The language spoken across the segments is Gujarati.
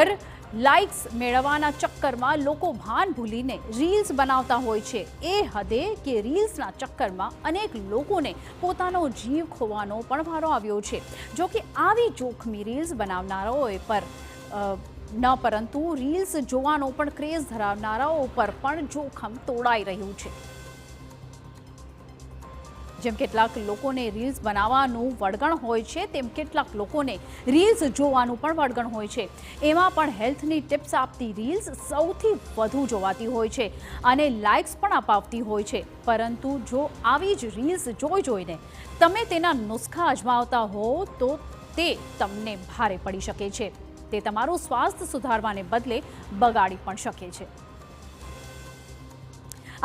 પર લાઇક્સ મેળવવાના ચક્કરમાં લોકો ભાન ભૂલીને રીલ્સ બનાવતા હોય છે, એ હદે કે રીલ્સના ચક્કરમાં અનેક લોકોને પોતાનો જીવ ખોવાનો પણ વારો આવ્યો છે। જો કે આવી જોખમી રીલ્સ બનાવનારાઓએ પર ન પરંતુ રીલ્સ જોવાનો પણ ક્રેઝ ધરાવનારાઓ પર પણ જોખમ તોડાઈ રહ્યું છે। જેમ કેટલાક લોકોને રીલ્સ બનાવવાનું વળગણ હોય છે, તેમ કેટલાક લોકોને રીલ્સ જોવાનું પણ વળગણ હોય છે। એમાં પણ હેલ્થની ટિપ્સ આપતી રીલ્સ સૌથી વધુ જોવાતી હોય છે અને લાઇક્સ પણ અપાવતી હોય છે। પરંતુ જો આવી જ રીલ્સ જોઈને તમે તેના નુસ્ખા અજમાવતા હો તો તે તમને ભારે પડી શકે છે। તે તમારું સ્વાસ્થ્ય સુધારવાને બદલે બગાડી પણ શકે છે।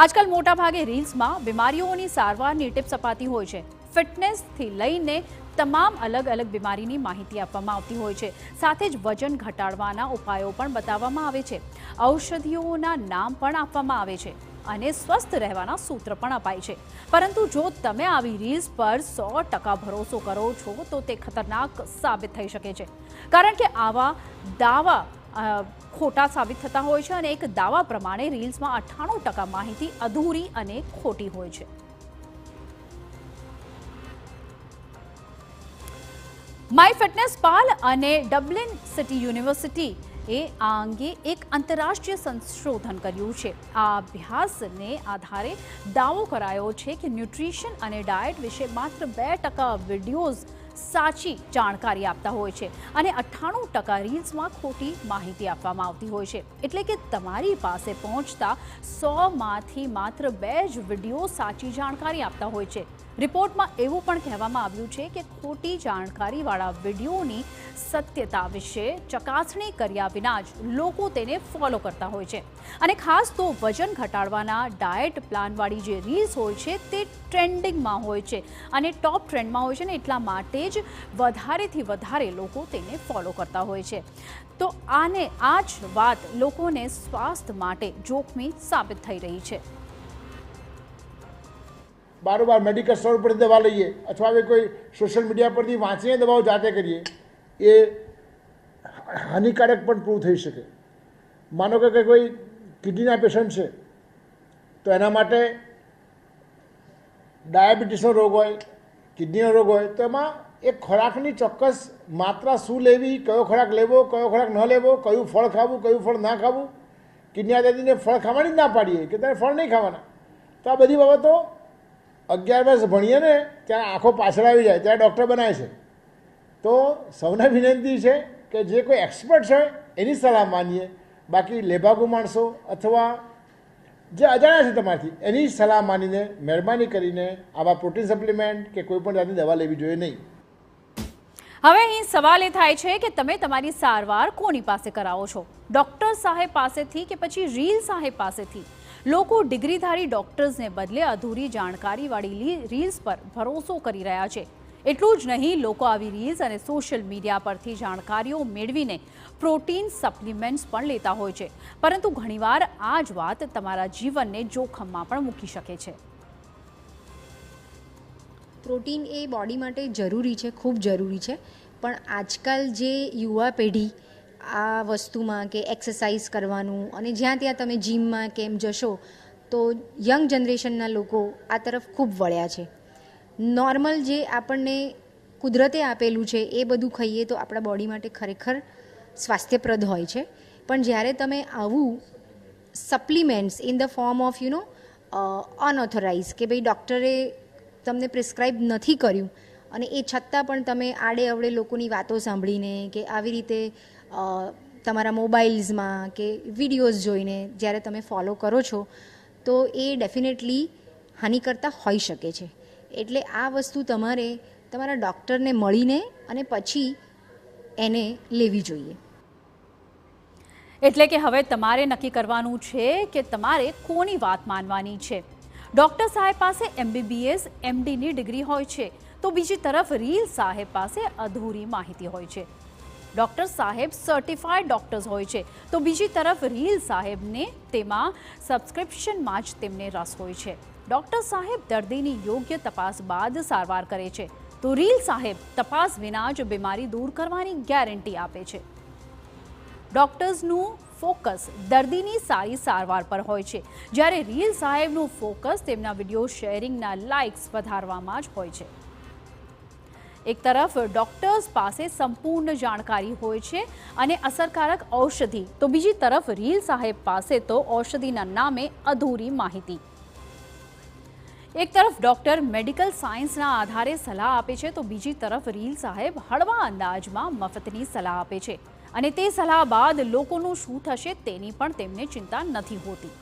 આજકાલ મોટાભાગે રીલ્સમાં બીમારીઓની સારવારની ટિપ્સ અપાતી હોય છે। ફિટનેસથી લઈને તમામ અલગ અલગ બીમારીની માહિતી આપવામાં આવતી હોય છે। સાથે જ વજન ઘટાડવાના ઉપાયો પણ બતાવવામાં આવે છે। ઔષધિઓના નામ પણ આપવામાં આવે છે અને સ્વસ્થ રહેવાના સૂત્ર પણ અપાય છે। પરંતુ જો તમે આવી રીલ્સ પર 100% ભરોસો કરો છો તો તે ખતરનાક સાબિત થઈ શકે છે, કારણ કે આવા દાવા ખોટા સાબિત થતા હોય છે અને એક દાવા પ્રમાણે રીલ્સમાં 98% માહિતી અધૂરી અને ખોટી હોય છે। MyFitnessPal અને ડબલિન સિટી યુનિવર્સિટી એ આ અંગે એક આંતરરાષ્ટ્રીય સંશોધન કર્યું છે। આ અભ્યાસને આધારે દાવો કરાયો છે કે ન્યુટ્રિશન અને ડાયટ વિશે માત્ર 2% વિડીયોઝ સાચી જાણકારી આપતા હોય છે અને 98% રીલ્સમાં ખોટી માહિતી આપવામાં આવતી હોય છે। એટલે કે તમારી પાસે પહોંચતા 100માંથી માત્ર 2 જ વિડીયો સાચી જાણકારી આપતા હોય છે। રિપોર્ટમાં એવું પણ કહેવામાં આવ્યું છે કે ખોટી જાણકારીવાળા વિડીયોની સત્યતા વિશે ચકાસણી કર્યા વિના જ લોકો તેને ફોલો કરતા હોય છે અને ખાસ તો વજન ઘટાડવાના ડાયટ પ્લાનવાળી જે રીલ્સ હોય છે તે ટ્રેન્ડિંગમાં હોય છે અને ટોપ ટ્રેન્ડમાં હોય છે ને એટલા માટે જ વધારેથી વધારે લોકો તેને ફોલો કરતા હોય છે। તો આ જ વાત લોકોને સ્વાસ્થ્ય માટે જોખમી સાબિત થઈ રહી છે। બારોબાર મેડિકલ સ્ટોર પરથી દવા લઈએ અથવા હવે કોઈ સોશિયલ મીડિયા પરથી વાંચીને દવાઓ જાતે કરીએ, એ હાનિકારક પણ પ્રૂવ થઈ શકે। માનો કે કોઈ કિડનીના પેશન્ટ છે તો એના માટે ડાયાબિટીસનો રોગ હોય, કિડનીનો રોગ હોય તો એમાં એક ખોરાકની ચોક્કસ માત્રા શું લેવી, કયો ખોરાક લેવો, કયો ખોરાક ન લેવો, કયું ફળ ખાવું, કયું ફળ ના ખાવું, કિડની દાદીને ફળ ખાવાની જ ના પાડીએ કે તારે ફળ નહીં ખાવાના। તો આ બધી બાબતો 11 વર્ષ ભણીએ ને ત્યારે આંખો પાછળ આવી જાય ત્યારે ડૉક્ટર બનાવે છે। તો સૌને વિનંતી છે કે જે કોઈ એક્સપર્ટ છે એની સલાહ માનીએ, બાકી લેભાગુ માણસો અથવા જે અજાણ્યા છે તમારાથી એની સલાહ માનીને મહેરબાની કરીને આવા પ્રોટીન સપ્લિમેન્ટ કે કોઈ પણ જાતની દવા લેવી જોઈએ નહીં। હવે અહીં સવાલ એ થાય છે કે તમે તમારી સારવાર કોની પાસે કરાવો છો? ડૉક્ટર સાહેબ પાસેથી કે પછી રીલ સાહેબ પાસેથી? લોકો ડિગ્રીધારી ડૉક્ટર્સને બદલે અધૂરી જાણકારીવાળી રીલ્સ પર ભરોસો કરી રહ્યા છે। એટલું જ નહીં, લોકો આવી રીલ્સ અને સોશિયલ મીડિયા પરથી જાણકારીઓ મેળવીને પ્રોટીન સપ્લિમેન્ટ્સ પણ લેતા હોય છે, પરંતુ ઘણીવાર આ જ વાત તમારા જીવનને જોખમમાં પણ મૂકી શકે છે। પ્રોટીન એ બોડી માટે જરૂરી છે, ખૂબ જરૂરી છે, પણ આજકાલ જે યુવા પેઢી આ વસ્તુમાં કે એક્સરસાઇઝ કરવાનું અને જ્યાં ત્યાં તમે જીમમાં કેમ જશો તો યંગ જનરેશનના લોકો આ તરફ ખૂબ વળ્યા છે। નોર્મલ જે આપણને કુદરતે આપેલું છે એ બધું ખાઈએ તો આપણા બોડી માટે ખરેખર સ્વાસ્થ્યપ્રદ હોય છે, પણ જ્યારે તમે આવું supplements in the form of unauthorise કે ભાઈ ડૉક્ટરે તમને પ્રિસ્ક્રાઇબ નથી કર્યું અને એ છતાં પણ તમે આડે અવડે લોકોની વાતો સાંભળીને કે આવી રીતે તમારા મોબાઈલ્સમાં કે વિડીયોઝ જોઈને જ્યારે તમે ફોલો કરો છો તો એ ડેફિનેટલી હાનિકર્તા હોઈ શકે છે। એટલે આ વસ્તુ તમારે તમારા ડૉક્ટરને મળીને અને પછી એને લેવી જોઈએ। એટલે કે હવે તમારે નક્કી કરવાનું છે કે તમારે કોની વાત માનવાની છે। ડૉક્ટર સાહેબ પાસે MBBS MDની ડિગ્રી હોય છે તો બીજી તરફ રીલ સાહેબ પાસે અધૂરી માહિતી હોય છે। ડૉક્ટર સાહેબ સર્ટિફાઈડ ડૉક્ટર્સ હોય છે તો બીજી તરફ રીલ સાહેબને તેમાં સબસ્ક્રિપ્શનમાં જ તેમને રસ હોય છે। ડૉક્ટર સાહેબ દર્દીની યોગ્ય તપાસ બાદ સારવાર કરે છે તો રીલ સાહેબ તપાસ વિના જ બીમારી દૂર કરવાની ગેરંટી આપે છે। ડોક્ટર્સનું ફોકસ દર્દીની સારી સારવાર પર હોય છે, જ્યારે રીલ સાહેબનું ફોકસ તેમના વિડીયો શેરિંગના લાઇક્સ વધારવામાં જ હોય છે. એક તરફ ડોક્ટર્સ પાસે સંપૂર્ણ જાણકારી હોય છે અને અસરકારક ઔષધિ, તો બીજી તરફ રીલ સાહેબ પાસે તો ઔષધિના નામે અધૂરી માહિતી. એક તરફ ડોક્ટર મેડિકલ સાયન્સના આધારે સલાહ આપે છે, તો બીજી તરફ રીલ સાહેબ હળવા અંદાજમાં મફતની સલાહ આપે છે અને તે સલાહ બાદ લોકોનું શું થશે તેની પણ તેમને ચિંતા નથી હોતી.